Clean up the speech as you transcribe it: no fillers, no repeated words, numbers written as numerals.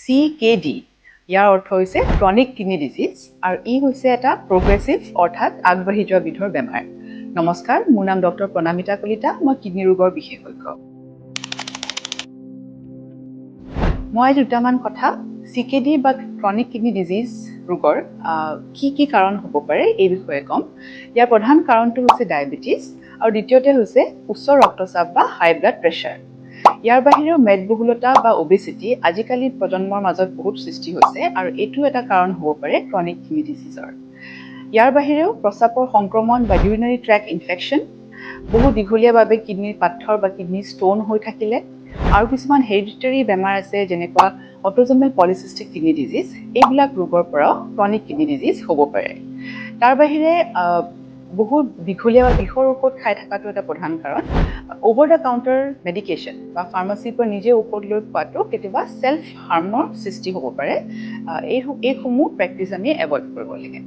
CKD ইয়াৰ অৰ্থ হৈছে chronic kidney disease আৰু ই হৈছে এটা প্ৰগ্ৰেছিভ অৰ্থাৎ আগবাঢ়ি যোৱা বিধৰ বেমাৰ। নমস্কাৰ, মোৰ নাম ডক্টৰ প্ৰণামিতা কলিতা, মই কিডনি ৰোগৰ বিশেষজ্ঞ। মই দুটামান কথা CKD বা ক্ৰনিক কিডনি ডিজিজ ৰোগৰ কি কাৰণ হ'ব পাৰে এই বিষয়ে ক'ম। ইয়াৰ প্ৰধান কাৰণটো হৈছে ডায়েবেটিছ আৰু দ্বিতীয়তে হৈছে উচ্চ ৰক্তচাপ বা হাই ব্লাড প্ৰেছাৰ। ইয়াৰ বাহিৰেও মেদবহুলতা বা অবেচিটি আজিকালি প্ৰজন্মৰ মাজত বহুত সৃষ্টি হৈছে আৰু এইটো এটা কাৰণ হ'ব পাৰে ক্ৰনিক কিডনি ডিজিজৰ। ইয়াৰ বাহিৰেও প্ৰস্ৰাৱৰ সংক্ৰমণ বা ইউৰিনাৰী ট্ৰেক ইনফেকশ্যন, বহু দীঘলীয়াভাৱে কিডনিৰ পাথৰ বা কিডনি ষ্টোন হৈ থাকিলে, আৰু কিছুমান হেৰিডিটাৰী বেমাৰ আছে যেনেকুৱা অট'জমেল পলিচিষ্টিক কিডনি ডিজিজ, এইবিলাক ৰোগৰ পৰাও ক্ৰনিক কিডনি ডিজিজ হ'ব পাৰে। তাৰ বাহিৰে বহুত দীঘলীয়া বা বিষৰ ঔষধ খাই থকাটো এটা প্ৰধান কাৰণ। অভাৰ দ্য কাউণ্টাৰ মেডিকেশ্যন বা ফাৰ্মাচীৰ পৰা নিজে ঔষধ লৈ খোৱাটো কেতিয়াবা চেল্ফ হাৰ্মৰ সৃষ্টি হ'ব পাৰে। এইসমূহ প্ৰেক্টিছ আমি এভইড কৰিব লাগে।